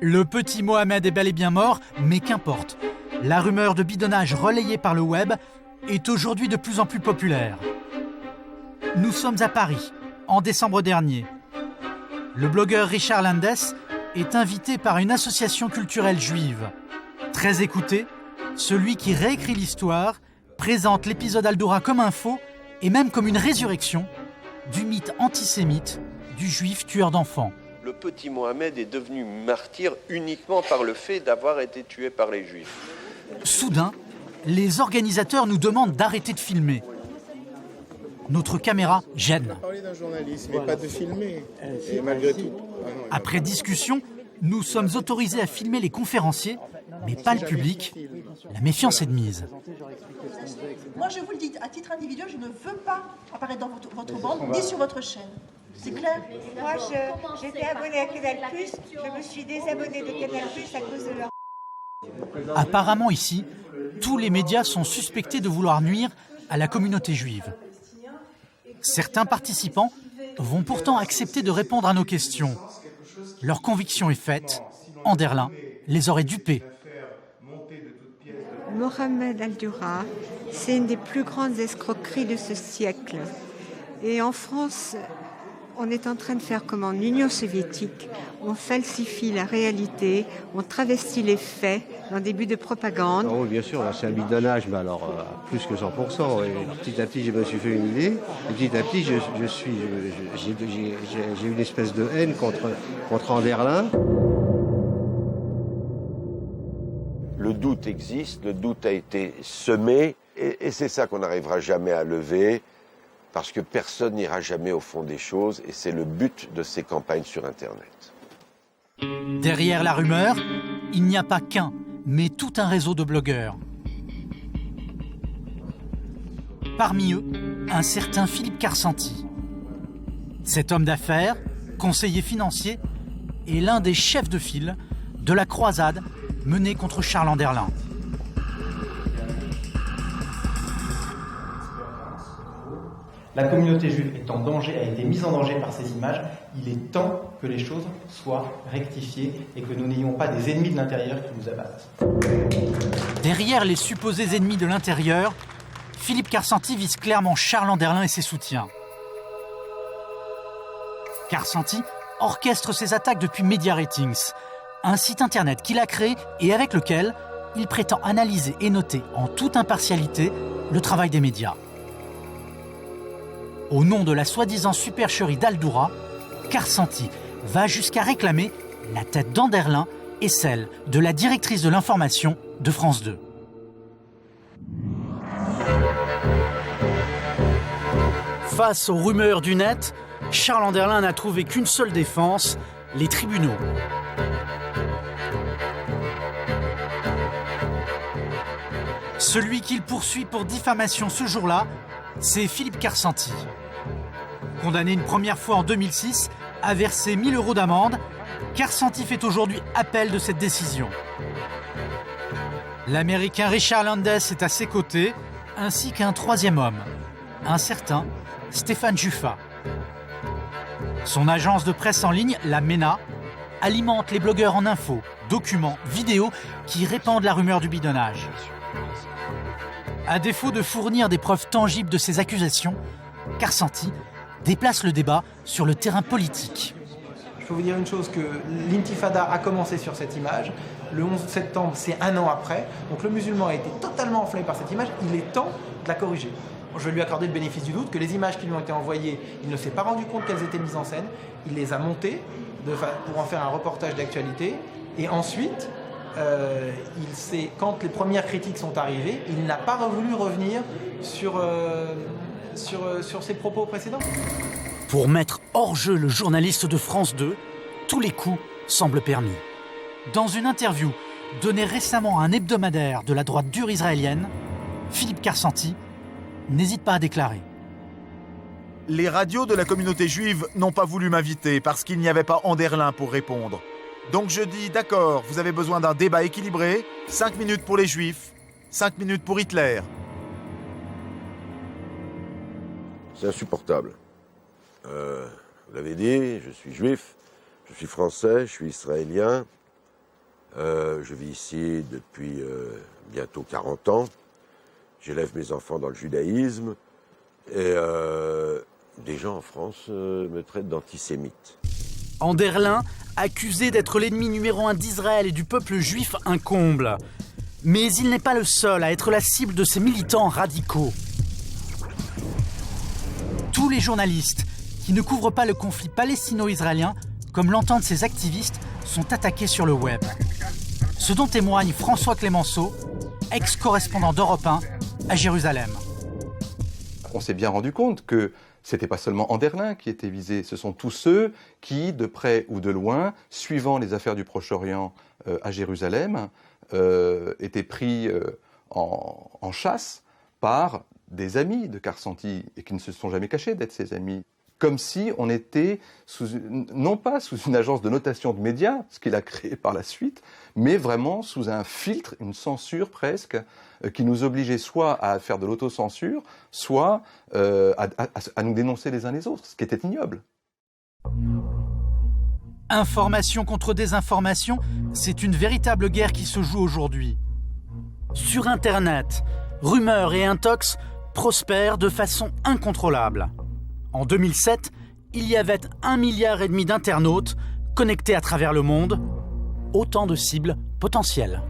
Le petit Mohamed est bel et bien mort, mais qu'importe. La rumeur de bidonnage relayée par le web est aujourd'hui de plus en plus populaire. Nous sommes à Paris, en décembre dernier. Le blogueur Richard Landes est invité par une association culturelle juive. Très écouté, celui qui réécrit l'histoire présente l'épisode Al-Doura comme un faux et même comme une résurrection du mythe antisémite du juif tueur d'enfants. Le petit Mohamed est devenu martyr uniquement par le fait d'avoir été tué par les Juifs. Soudain, les organisateurs nous demandent d'arrêter de filmer. Notre caméra gêne. On a parlé d'un journaliste, mais pas de filmer. Et malgré tout. Après discussion, nous sommes autorisés à filmer les conférenciers, mais pas le public. La méfiance est de mise. Moi, je vous le dis, à titre individuel, je ne veux pas apparaître dans votre bande ni sur votre chaîne. C'est clair? Moi, j'étais abonnée à Canal+, je me suis désabonnée de Canal+, à cause de leur... Apparemment ici, tous les médias sont suspectés de vouloir nuire à la communauté juive. Certains participants vont pourtant accepter de répondre à nos questions. Leur conviction est faite, Anderlin les aurait dupés. Mohamed Al-Doura, c'est une des plus grandes escroqueries de ce siècle. Et en France, on est en train de faire comme en Union soviétique. On falsifie la réalité, on travestit les faits dans des buts de propagande. Oui, bien sûr, c'est un bidonnage, mais alors plus que 100%. Et petit à petit, je me suis fait une idée. Et petit à petit, j'ai une espèce de haine contre Anderlin. Le doute existe, le doute a été semé, et c'est ça qu'on n'arrivera jamais à lever, parce que personne n'ira jamais au fond des choses, et c'est le but de ces campagnes sur Internet. Derrière la rumeur, il n'y a pas qu'un, mais tout un réseau de blogueurs. Parmi eux, un certain Philippe Karsanti. Cet homme d'affaires, conseiller financier, est l'un des chefs de file de la croisade menée contre Charles Anderlin. La communauté juive est en danger, a été mise en danger par ces images. Il est temps que les choses soient rectifiées et que nous n'ayons pas des ennemis de l'intérieur qui nous abattent. Derrière les supposés ennemis de l'intérieur, Philippe Karsanti vise clairement Charles Anderlin et ses soutiens. Karsanti orchestre ses attaques depuis Media Ratings, un site internet qu'il a créé et avec lequel il prétend analyser et noter en toute impartialité le travail des médias. Au nom de la soi-disant supercherie d'Al-Doura, Karsanti va jusqu'à réclamer la tête d'Anderlin et celle de la directrice de l'information de France 2. Face aux rumeurs du net, Charles Anderlin n'a trouvé qu'une seule défense, les tribunaux. Celui qu'il poursuit pour diffamation ce jour-là, c'est Philippe Karsanti. Condamné une première fois en 2006 à verser 1 000 € d'amende, Karsanti fait aujourd'hui appel de cette décision. L'Américain Richard Landes est à ses côtés, ainsi qu'un troisième homme, un certain Stéphane Juffa. Son agence de presse en ligne, la MENA, alimente les blogueurs en infos, documents, vidéos qui répandent la rumeur du bidonnage. À défaut de fournir des preuves tangibles de ces accusations, Karsanti déplace le débat sur le terrain politique. Je peux vous dire une chose, que l'intifada a commencé sur cette image. Le 11 septembre, c'est 1 an après. Donc le musulman a été totalement enflammé par cette image. Il est temps de la corriger. Je vais lui accorder le bénéfice du doute, que les images qui lui ont été envoyées, il ne s'est pas rendu compte qu'elles étaient mises en scène. Il les a montées pour en faire un reportage d'actualité. Et ensuite, quand les premières critiques sont arrivées, il n'a pas voulu revenir sur ses propos précédents. Pour mettre hors jeu le journaliste de France 2, tous les coups semblent permis. Dans une interview donnée récemment à un hebdomadaire de la droite dure israélienne, Philippe Karsanti n'hésite pas à déclarer. Les radios de la communauté juive n'ont pas voulu m'inviter parce qu'il n'y avait pas Anderlin pour répondre. Donc je dis, d'accord, vous avez besoin d'un débat équilibré, 5 minutes pour les juifs, 5 minutes pour Hitler. C'est insupportable. Vous l'avez dit, je suis juif, je suis français, je suis israélien. Je vis ici depuis bientôt 40 ans. J'élève mes enfants dans le judaïsme. Et des gens en France me traitent d'antisémite. Anderlin, accusé d'être l'ennemi numéro 1 d'Israël et du peuple juif, un comble. Mais il n'est pas le seul à être la cible de ces militants radicaux. Tous les journalistes qui ne couvrent pas le conflit palestino-israélien, comme l'entendent ces activistes, sont attaqués sur le web. Ce dont témoigne François Clémenceau, ex-correspondant d'Europe 1 à Jérusalem. On s'est bien rendu compte que ce n'était pas seulement Anderlin qui était visé, ce sont tous ceux qui, de près ou de loin, suivant les affaires du Proche-Orient à Jérusalem, étaient pris en chasse par des amis de Karsanti et qui ne se sont jamais cachés d'être ses amis. Comme si on était, non pas sous une agence de notation de médias, ce qu'il a créé par la suite, mais vraiment sous un filtre, une censure presque, qui nous obligeait soit à faire de l'autocensure, soit à nous dénoncer les uns les autres, ce qui était ignoble. Information contre désinformation, c'est une véritable guerre qui se joue aujourd'hui. Sur Internet, rumeurs et intox prospèrent de façon incontrôlable. En 2007, il y avait 1,5 milliard d'internautes connectés à travers le monde, autant de cibles potentielles.